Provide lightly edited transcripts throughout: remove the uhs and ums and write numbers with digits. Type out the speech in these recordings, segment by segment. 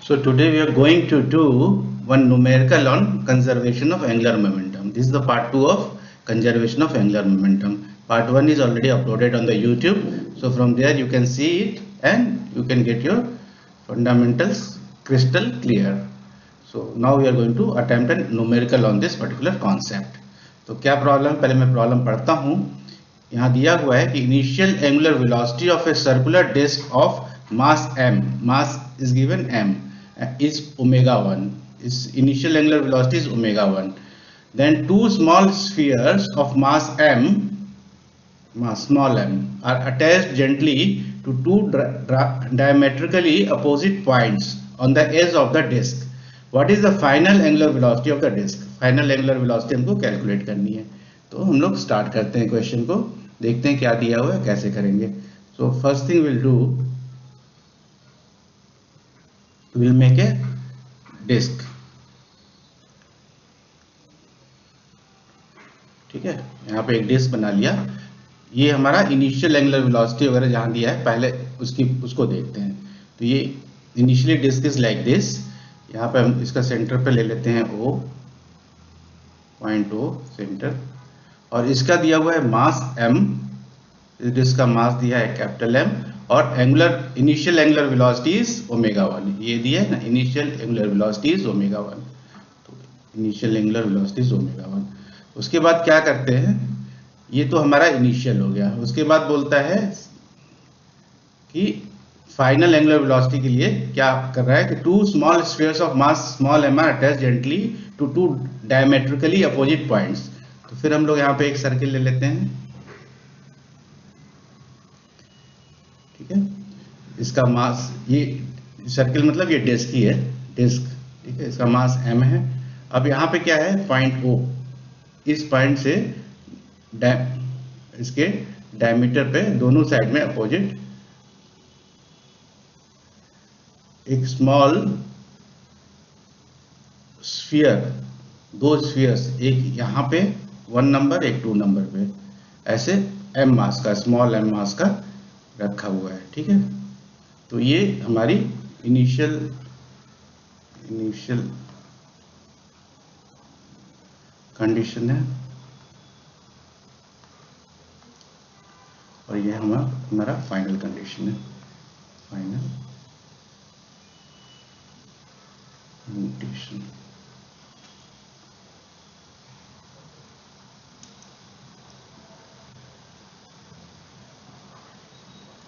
So today we are going to do one numerical on conservation of angular momentum. This is the part 2 of conservation of angular momentum. Part 1 is already uploaded on the YouTube. So from there you can see it and you can get your fundamentals crystal clear. So now we are going to attempt a numerical on this particular concept. तो क्या problem, पहले मैं problem पढ़ता हूँ. यहाँ दिया हुआ है कि initial angular velocity of a circular disc of mass m, mass is given m, is omega 1. Its initial angular velocity is omega 1. Then two small spheres of mass m, mass small m, are attached gently to two diametrically opposite points on the edge of the disk. What is the final angular velocity of the disk? Final angular velocity हमको calculate करनी है. तो हम लोग start करते हैं question को, देखते हैं क्या दिया हुआ है, कैसे करेंगे. So first thing will do, we'll make a disk. ठीक है, यहाँ पे एक डिस्क बना लिया. ये हमारा इनिशियल एंगुलर वेलोसिटी वगैरह जहां दिया है पहले उसको देखते हैं. तो ये initially disc is like this. यहाँ पे हम इसका सेंटर पे ले लेते हैं O, पॉइंट O सेंटर, और इसका दिया हुआ है मास m. इस डिस्क का मास दिया है कैपिटल M और angular initial angular velocity is omega 1. ये दिया है ना, initial angular velocity is omega 1. तो initial angular velocity is omega 1. उसके बाद क्या करते हैं, ये तो हमारा इनिशियल हो गया. उसके बाद बोलता है कि फाइनल एंगुलर वेलोसिटी के लिए क्या कर रहा है कि two small spheres of mass small m are attached gently to two diametrically opposite points. तो फिर हम लोग यहाँ पे एक सर्किल ले लेते हैं. ठीक है, इसका मास, ये सर्किल मतलब ये डिस्क ही है, डिस्क. ठीक है, इसका मास m है. अब यहाँ पे क्या है, पॉइंट O, इस पॉइंट से इसके डायमीटर पे दोनों साइड में अपोजिट एक स्मॉल स्फीयर, दो स्फीयर्स, एक यहाँ पे 1 नंबर, एक 2 नंबर पे, ऐसे m मास का, स्मॉल m मास का रखा हुआ है. ठीक है, तो ये हमारी इनिशियल कंडीशन है और ये हमारा फाइनल कंडीशन है, फाइनल कंडीशन.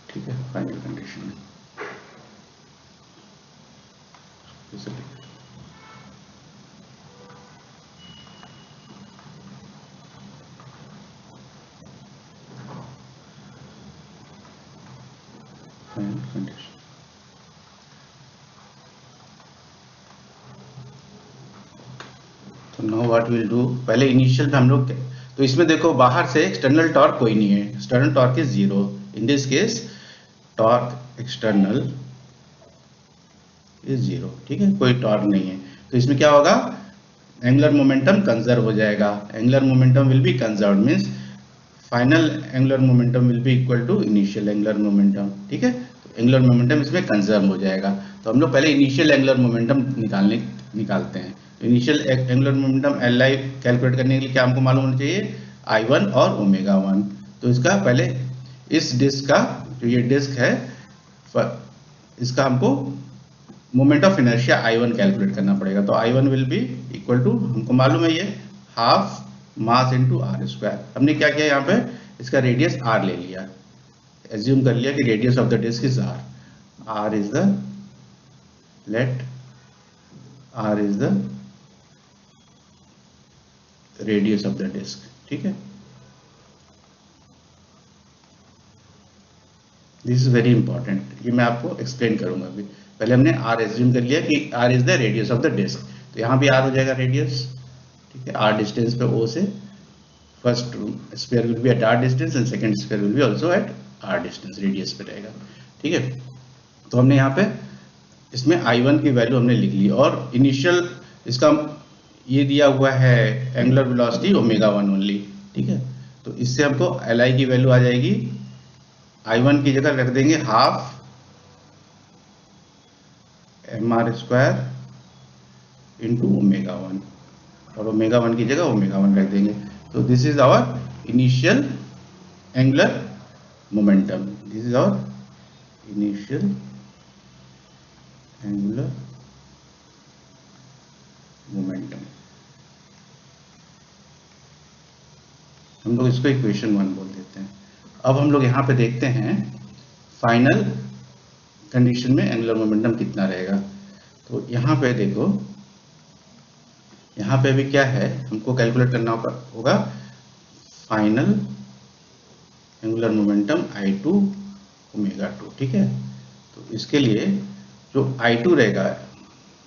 ठीक है, फाइनल कंडीशन है. Final condition. तो नाउ व्हाट विल डू, पहले इनिशियल पे हम लोग, तो इसमें देखो बाहर से एक्सटर्नल टॉर्क कोई नहीं है, external torque is 0. In this case torque external is 0. ठीक है, कोई टॉर्क नहीं है. तो इसमें क्या होगा, एंगुलर मोमेंटम कंजर्व हो जाएगा. Angular momentum will be conserve, means final angular momentum will be equal to initial angular momentum. ठीक है, तो एंगुलर मोमेंटम इसमें कंजर्व हो जाएगा. तो हम लोग पहले इनिशियल एंगुलर मोमेंटम निकालते हैं. Initial angular momentum Li calculate करने के लिए क्या हमको मालूम होना चाहिए, I1 और ओमेगा 1. तो इसका पहले इस डिस्क का, जो ये डिस्क है, इसका हमको moment of inertia I1 calculate करना पड़ेगा. तो I1 will be equal to, हमको मालूम है ये half mass into r square. हमने क्या किया, यहाँ पे इसका रेडियस r ले लिया, एज्यूम कर लिया कि radius of the disc is r. r is the, let r is the radius of the disc. ठीक है, दिस इज वेरी इंपॉर्टेंट, ये मैं आपको एक्सप्लेन करूंगा अभी. पहले हमने r एज्यूम कर लिया कि r is the radius of the disc. तो यहाँ भी r हो जाएगा रेडियस. ठीक है, r डिस्टेंस पे O से, first sphere will be at r distance and second sphere will be also at r distance, radius पे रहेगा. ठीक है, तो हमने यहाँ पे इसमें I1 की वैल्यू हमने लिख ली और इनिशियल इसका ये दिया हुआ है एंगुलर वेलोसिटी ओमेगा 1 ओनली. ठीक है, तो इससे हमको Li की वैल्यू आ जाएगी, I1 की जगह रख देंगे हाफ mr² इंटू ω1, और ω1 की जगह ω1 रख देंगे। तो this is our initial angular momentum, this is our initial angular momentum. हम लोग इसको इक्वेशन 1 बोल देते हैं। अब हम लोग यहाँ पे देखते हैं फाइनल कंडीशन में एंगुलर मोमेंटम कितना रहेगा। तो यहाँ पे देखो, यहाँ पे भी क्या है, हमको कैलकुलेट करना होगा फाइनल एंगुलर मोमेंटम I2 ω2, ठीक है। तो इसके लिए जो I2 रहेगा,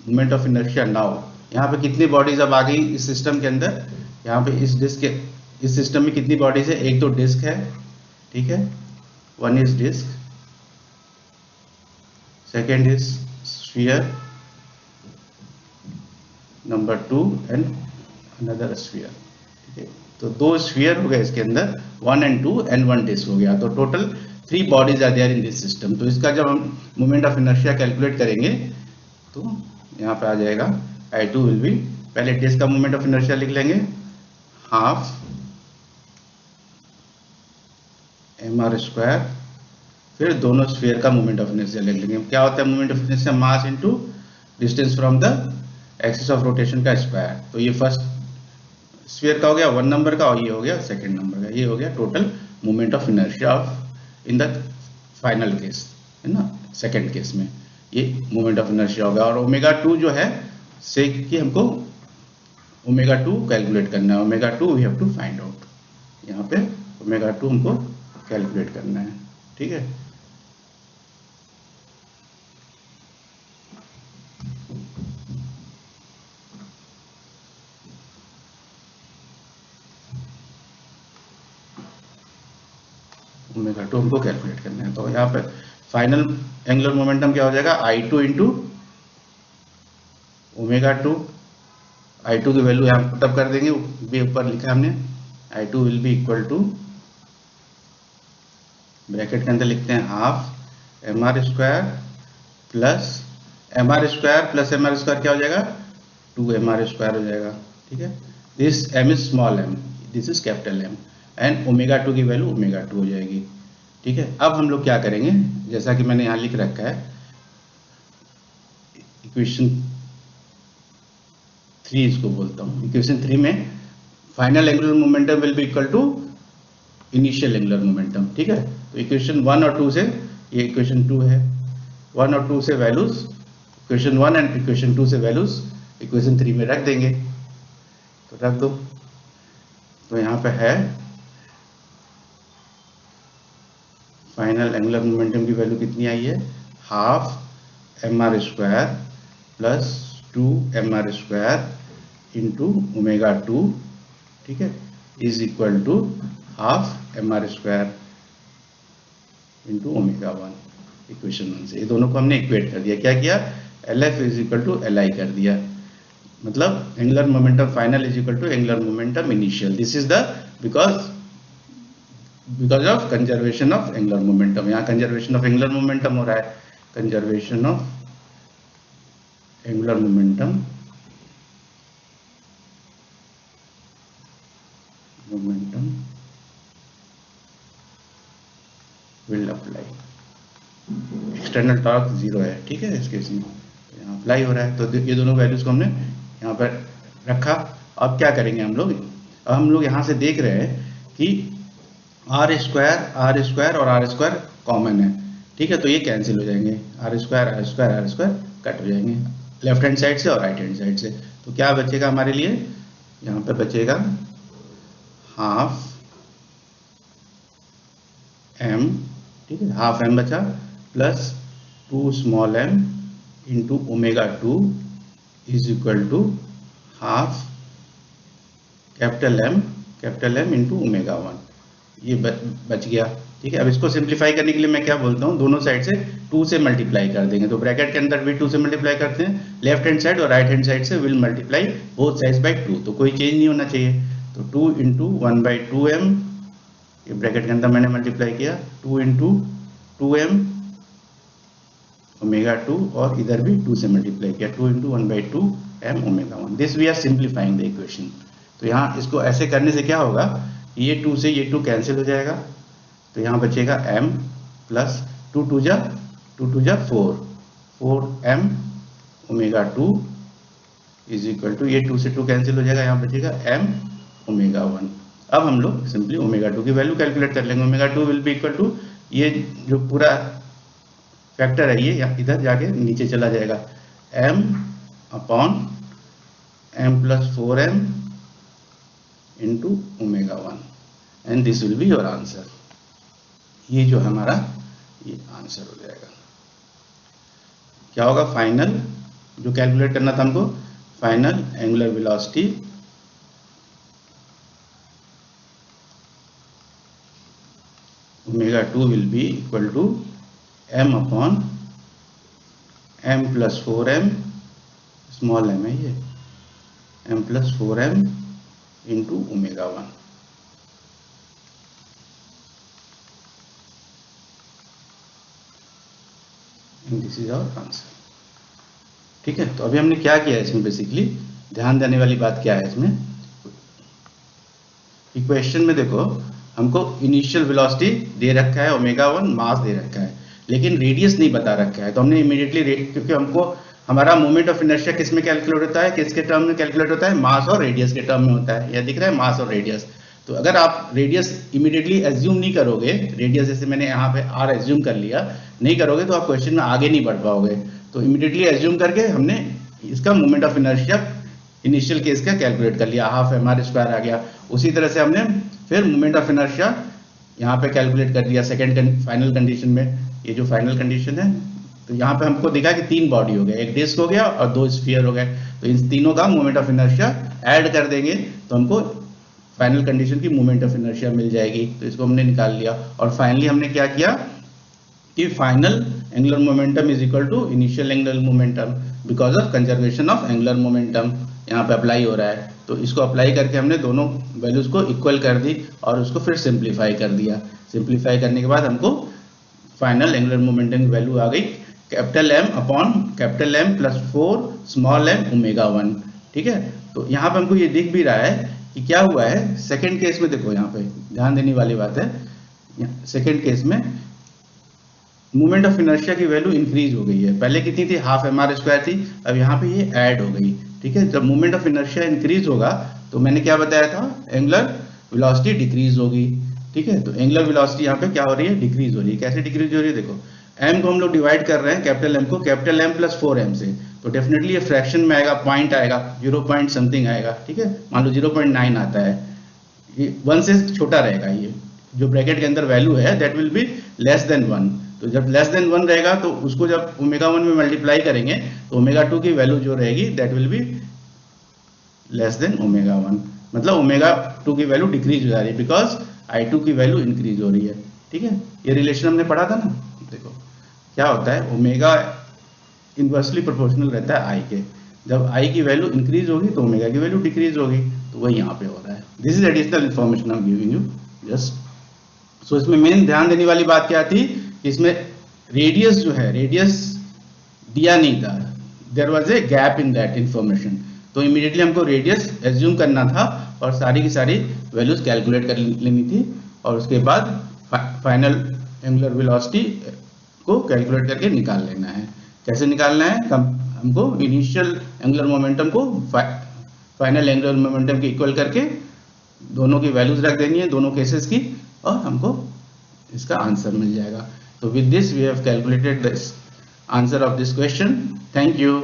मोमेंट ऑफ इनर्शिया नाउ, यहाँ पे कितनी बॉडीज अब आ गई इस सिस्टम के अंदर, यहाँ पे इस डिस्क के, इस सिस्टम में कितनी बॉडीज है, एक तो डिस्क है, ठीक है, one is disc, second is sphere, number 2 and another sphere, ठीक है। तो 2 स्फीयर हो गए इसके अंदर, 1 and 2 एंड 1 डिस्क हो गया। तो total 3 bodies are there in this system. तो इसका जब हम मोमेंट ऑफ इनर्शिया कैलकुलेट करेंगे तो यहाँ पे आ जाएगा I2 विल बी, पहले डिस्क का मोमेंट ऑफ इनर्शिया लिख लेंगे, हाफ mr², फिर दोनों स्फीयर का मोमेंट ऑफ इनर्शिया लिख लेंगे। क्या होता है moment of inertia, mass into distance from the axis of rotation का स्क्वायर। तो ये फर्स्ट स्फीयर का हो गया 1 नंबर का, और ये हो गया सेकंड नंबर का, ये हो गया total moment of inertia of in the final case, है ना, सेकंड केस में ये मोमेंट ऑफ इनर्शिया हो गया। और ω2 जो है से कि हमको ω2 कैलकुलेट करना है, ω2 we have to find out, यहाँ पे ω2 हमको कैलकुलेट करना है, ठीक है। ω2 हमको कैलकुलेट करना है। तो यहाँ पे फाइनल एंगुलर मोमेंटम क्या हो जाएगा, I2 इंटू ω2, I2 की वैल्यू यहाँ पुटअप कर देंगे, भी ऊपर लिखा हमने, I2 will be equal to, bracket के अंदर लिखते हैं हाफ mr² प्लस mr² क्या हो जाएगा, 2mr² हो जाएगा, ठीक है। This m is small m, this is capital M, and ω2 की वैल्यू ω2 हो जाएगी, ठीक है। अब हम लोग क्या करेंगे, जैसा कि मैंने यहाँ लिख रखा है, इक्वेशन 3 इसको बोलता हूँ। इक्वेशन 3 में final angular momentum will be equal to initial angular momentum, ठीक है। तो इक्वेशन 1 और 2 से, ये इक्वेशन 2 है, 1 और 2 से वैल्यूज, इक्वेशन 1 एंड इक्वेशन 2 से वैल्यूज इक्वेशन 3 में रख देंगे। तो रख दो, तो यहाँ पे है फाइनल एंगुलर मोमेंटम की वैल्यू कितनी आई है, half mr² plus 2mr² into ω2, ठीक है, is equal to half mr² into ω1, equation 1 से। ये दोनों को हमने इक्वेट कर दिया, क्या किया, LF is equal to LI कर दिया, मतलब angular momentum final is equal to angular momentum initial. This is the because of conservation of angular momentum. यहाँ कंजर्वेशन ऑफ एंगुलर मोमेंटम हो रहा है, conservation of angular momentum will apply, external torque 0 है, ठीक है, इस केस में यहाँ अप्लाई हो रहा है। तो ये दोनों वैल्यूज को हमने यहाँ पर रखा। अब क्या करेंगे हम लोग, अब हम लोग यहाँ से देख रहे हैं कि r² और r² कॉमन है, ठीक है, तो ये कैंसिल हो जाएंगे, r² कट हो जाएंगे लेफ्ट हैंड साइड से और राइट हैंड साइड से। तो क्या बचेगा हमारे लिए, यहाँ पे बचेगा हाफ m, ठीक है, हाफ m बचा, plus 2 small m into ω2 is equal to half capital M into ω1, ये बच गया, ठीक है। अब इसको सिंप्लीफाई करने के लिए मैं क्या बोलता हूँ, दोनों साइड से 2 से मल्टीप्लाई कर देंगे। तो ब्रैकेट के अंदर भी 2 से मल्टीप्लाई करते हैं, लेफ्ट हैंड साइड और राइट हैंड साइड से will multiply both sides by 2, तो कोई चेंज नहीं होना चाहिए। तो 2 इंटू 1/2m, ये ब्रैकेट के अंदर मैंने मल्टीप्लाई किया, 2 इंटू 2m ओमेगा 2 और इधर भी 2 से मल्टीप्लाई किया, 2 into 1/2 m omega 1. This we are simplifying the equation. तो यहाँ इसको ऐसे करने से क्या होगा, ये 2 से ये 2 कैंसिल हो जाएगा, तो यहाँ बचेगा m प्लस 2 2 जा 4 m omega 2 is equal to, ये 2 से 2 कैंसिल हो जाएगा, यहाँ बचेगा m ओमेगा 1. अब हम लोग सिंपली ओमेगा 2 की वैल्यू कैलकुलेट कर लेंगे. Omega 2 will be equal to, ये जो पूरा फैक्टर है ये इधर जाके नीचे चला जाएगा, m upon m plus 4m into omega 1, and this will be your answer. ये जो हमारा ये आंसर हो जाएगा. क्या होगा फाइनल, जो कैलकुलेट करना था हमको, final angular velocity omega 2 will be equal to m upon m plus 4m, small m है ये, m plus 4m into omega 1. This is our answer. ठीक है, तो अभी हमने क्या किया है इसमें, बेसिकली ध्यान देने वाली बात क्या है इसमें, इक्वेशन में देखो हमको इनिशियल वेलोसिटी दे रखा है ओमेगा 1, मास दे रखा है, लेकिन रेडियस नहीं बता रखा है. तो हमने इमीडिएटली, क्योंकि हमको हमारा मोमेंट ऑफ इनर्शिया किस में कैलकुलेट होता है, किसके टर्म में कैलकुलेट होता है, मास और रेडियस के टर्म में होता है. यह दिख रहा है मास और रेडियस. तो अगर आप रेडियस इमीडिएटली एज्यूम नहीं करोगे, रेडियस जैसे मैंने यहाँ पे r एज्यूम कर लिया, नहीं करोगे तो आप क्वेश्चन में आगे नहीं बढ़ पाओगे. तो इमीडिएटली एज्यूम करके हमने इसका moment of inertia initial case का कैलकुलेट कर लिया, हाफ mr² आ गया. उसी तरह से हमने फिर मोमेंट ऑफ इनर्शिया यहाँ पे कैलकुलेट कर दिया सेकंड फाइनल कंडीशन में. ये जो फाइनल कंडीशन है, तो यहाँ पे हमको दिखा कि 3 बॉडी हो गए, एक डिस्क हो गया और 2 स्फीयर हो गए. तो इन तीनों का मोमेंट ऑफ इनर्शिया ऐड कर देंगे तो हमको फाइनल कंडीशन की मोमेंट ऑफ इनर्शिया मिल जाएगी. तो इसको हमने निकाल लिया. और फाइनली हमने क्या किया कि final angular momentum is equal to initial angular momentum because of conservation of angular momentum. यहाँ पे अप्लाई हो रहा है, तो इसको अप्लाई करके हमने दोनों वैल्यूज को इक्वल कर दी और उसको फिर सिंप्लीफाई कर दिया. सिंप्लीफाई करने के बाद हमको फाइनल एंगुलर मोमेंटम की वैल्यू आ गई capital M upon capital M plus 4 small m omega 1. ठीक है, तो यहाँ पे हमको ये दिख भी रहा है कि क्या हुआ है सेकंड केस में. देखो यहाँ पे ध्यान देने वाली बात है, सेकंड केस में मोमेंट ऑफ इनर्शिया की वैल्यू इंक्रीज हो गई है. पहले कितनी थी, हाफ mr² थी, अब यहाँ पे ये ऐड हो गई. ठीक है, जब मोमेंट ऑफ इनर्शिया इंक्रीज होगा तो मैंने क्या बताया था, एंगुलर वेलोसिटी डिक्रीज होगी. ठीक है, तो एंगुलर वेलोसिटी यहाँ पे क्या हो रही है, डिक्रीज हो रही है. कैसे डिक्रीज हो रही है, देखो m को हम लोग डिवाइड कर रहे हैं कैपिटल M को कैपिटल M प्लस 4m से, तो डेफिनेटली ये फ्रैक्शन में आएगा, पॉइंट आएगा, 0 पॉइंट समथिंग आएगा. ठीक है, मान लो 0.9 आता है, ये 1 से छोटा रहेगा. ये जो ब्रैकेट के अंदर वैल्यू है that will be less than 1. तो जब लेस देन 1 रहेगा तो उसको जब ओमेगा 1 में मल्टीप्लाई करेंगे तो ओमेगा 2 की वैल्यू जो रहेगी that will be less than omega 1. मतलब ओमेगा 2 की वैल्यू डिक्रीज हो जा रही है बिकॉज I2 की वैल्यू इंक्रीज हो रही है. ठीक है, ये रिलेशन हमने पढ़ा था ना. देखो क्या होता है, ओमेगा इनवर्सली प्रोपोर्शनल रहता है I के. जब I की वैल्यू इंक्रीज होगी तो ओमेगा की वैल्यू डिक्रीज होगी. तो वही यहाँ पे हो रहा है. This is additional information I am giving you just. So इसमें मेन ध्यान देने वाली बात क्या थी, इसमें रेडियस जो है, रेडियस दिया नहीं था, there was a gap in that information. तो इमीडिएटली हमको रेडियस एज्यूम करना था और सारी की सारी वैल्यूज कैलकुलेट कर लेनी थी और उसके बाद फाइनल एंगुलर वेलोसिटी को कैलकुलेट करके निकाल लेना है. कैसे निकालना है, हमको इनिशियल एंगुलर मोमेंटम को फाइनल एंगुलर मोमेंटम के इक्वल करके दोनों की वैल्यूज रख देनी है, दोनों केसेस की, और हमको इसका आंसर मिल जाएगा. तो with this we have calculated this answer of this question. Thank you.